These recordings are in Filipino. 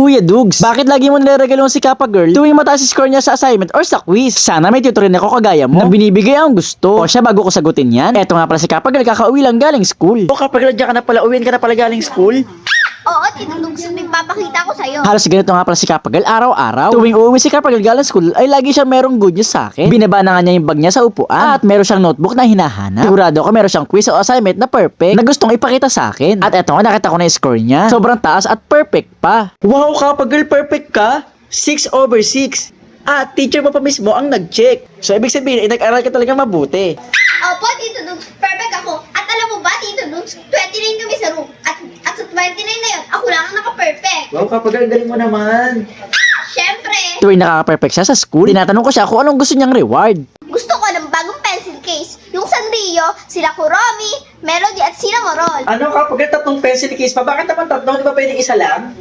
Kuya Dugs, bakit lagi mo nilaregalo si Kappa Girl tuwing mataas score niya sa assignment or sa quiz? Sana may tutor rin ako kagaya mo na binibigay ang gusto. O siya, bago ko sagutin yan, eto nga pala si Kappa Girl, kakauwi lang galing school. O Kappa Girl, diyan ka na pala, uwian ka na pala galing school. Oo, Tito Dugs, nagpapakita ko sa'yo. Halos ganito nga pala si Kappa Girl araw-araw. Tuwing uuwi si Kappa Girl galing school ay lagi siyang merong good news sa akin. Binaba na nga niya yung bag niya sa upuan at meron siyang notebook na hinahanap. Sigurado ako meron siyang quiz o assignment na perfect na gustong ipakita sa akin. At eto nga, nakita ko na yung score niya. Sobrang taas at perfect pa. Wow, Kappa Girl, perfect ka? 6/6. At teacher mo pa mismo ang nag-check. So ibig sabihin, nag-aral ka talaga mabuti. Opo, Tito Dugs, perfect ako. At alam mo ba, Tito Dugs, 29 kami sa room. At sa 29 na yun, ako lang ang naka-perfect. Wow, Kappa Girl, galing mo naman. Siyempre, Tuwing nakaka-perfect siya sa school, tinatanong ko siya kung anong gusto niyang reward. gusto ko ng bagong pencil case. Yung Sanrio, sila Kuromi, Melody at Cinnamoroll. Ano, Kappa Girl, tatlong pencil case pa? Bakit naman tatlong? Di ba pwedeng isa lang?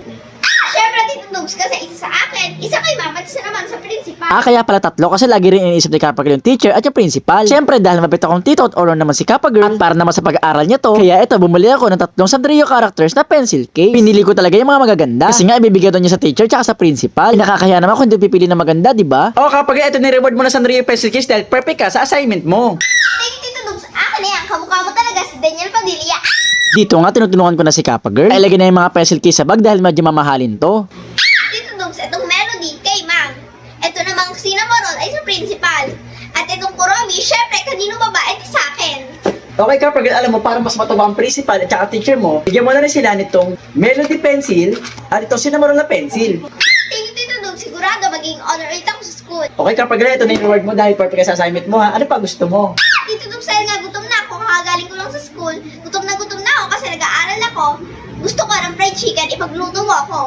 Siyempre, Tito Dugs, kasi isa sa akin, isa kay Mama, at isa naman sa principal. Kaya pala tatlo kasi lagi rin iniisip ni Kappa Girl yung teacher at yung principal. Siyempre, dahil mabit akong tito at honor naman si Kappa Girl, at para naman sa pag-aaral niya to, kaya ito, bumili ako ng tatlong Sanrio characters na pencil case. Pinili ko talaga yung mga magaganda. Kasi nga, ibibigay doon niya sa teacher tsaka sa principal. Nakakaya naman kung hindi pipili na maganda, di ba? Oo, Kappa Girl, ito ni-reward mo na Sanrio pencil case dahil perfect ka sa assignment mo. Thank you, Tito Dugs. Akin na yan, kamukha mo talaga si Daniel Padilla. Dito nga, tinutulungan ko na si Kappa Girl. Ay, lagyan na yung mga pencil case sa bag dahil medyo mamahalin to. Tito Dugs, itong Melody kay Mang. Ito namang Cinnamoroll ay sa principal. At itong Kuromi, syempre, kanino ba ba? Ito sa akin. Okay, Kappa Girl, alam mo, para mas matuwa ang principal at saka teacher mo, bigyan mo na rin sila nitong Melody pencil at itong Cinnamoroll na pencil. Thank you, Tito Dugs. Sigurado maging honor rate ako sa school. Okay, Kappa Girl, ito na yung reward mo dahil perfect ka sa assignment mo, ha? Ano pa gusto mo? Tito Dugs, dahil nga gutom na ako, kakagaling ko lang sa school. Gutom na ako kasi nag-aaral ako. Gusto ko ng fried chicken, ipagluto mo ako.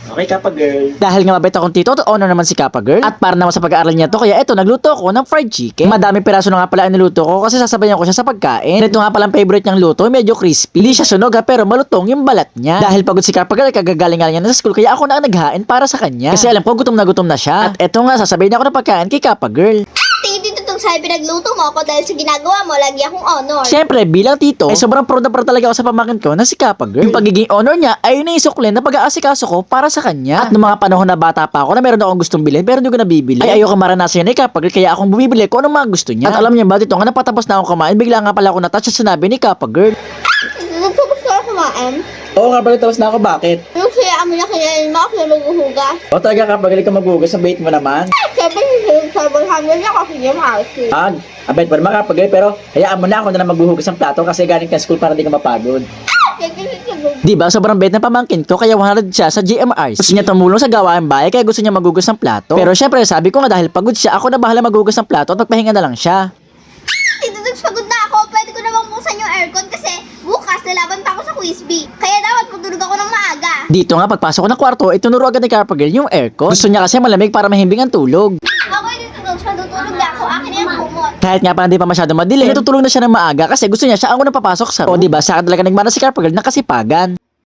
Okay, Kappa Girl. Dahil nga mabait akong tito, at honor naman si Kappa Girl. At para naman sa pag-aaral niya to, kaya eto, nagluto ako ng fried chicken. Madami piraso na nga pala ang niluto ko kasi sasabayan ko siya sa pagkain. Ito nga palang favorite niyang luto, medyo crispy. Hindi siya sunog ha, pero malutong yung balat niya. Dahil pagod si Kappa Girl, kagagaling-galing niya na sa school, kaya ako na ang naghain para sa kanya. Kasi alam ko, gutom na siya. At eto nga, sasabayin ako ng pagkain kay Kappa Girl. Thank you, Tito Dugs, sabi pinagluto mo ako dahil sa ginagawa mo, lagi akong honor. Siyempre, bilang tito, sobrang proud na proud talaga ako sa pamangkin ko na si Kappa Girl. Yung pagiging honor niya ay yun yung isuklin na pag-aasikaso ko para sa kanya. At noong mga panahon na bata pa ako na meron akong gustong bilhin pero hindi ko nabibili, ay ayoko maranasan yun ni Kappa Girl, kaya akong bumibili ko anong mga gusto niya. At alam niya ba, dito nga napatapos na akong kumain, bigla nga pala ako natouch at sinabi ni Kappa Girl. Nagtapos ka kumain? Oo, Kappa Girl, tapos na ako, bakit? Yung kaya mo na kinain mo, ako na maghuhugas. O talaga, Kappa Girl, ikaw maghugas, sa bait mo naman. Sabi sa hangin niya kasi yung house. Abait mo naman, Kappa Girl, pero hayaan mo na ako na maghuhugas ng plato kasi galing ka school para di ka mapagod. Thank you, Tito Dugs. Diba, sobrang bait ng pamangkin ko kaya 100 siya sa GMRC. Gusto niya tumulong sa gawain bahay kaya gusto niya maghugas ng plato. Pero syempre, sabi ko nga dahil pagod siya, ako na bahala maghugas ng plato at magpahinga na lang siya. Tito Dugs, pagod na ako. Pwede ko namang buksan yung aircon kasi bukas nalaban pa ako sa quiz bee. Kaya dapat matulog ako ng maaga. Dito nga, pagpasok ko ng kwarto, itunuro agad ni Kappa Girl yung aircon. Gusto niya kasi malamig para mahimbing ang tulog. Okay, Tito Dugs, matutulog na ako. Akin na yung kumot. Kahit nga pa hindi pa masyado madilim, natutulog na siya ng maaga kasi gusto niya siya ang unang papasok sa room. O diba, sa akin talaga nagmana si Kappa Girl ng kasipagan.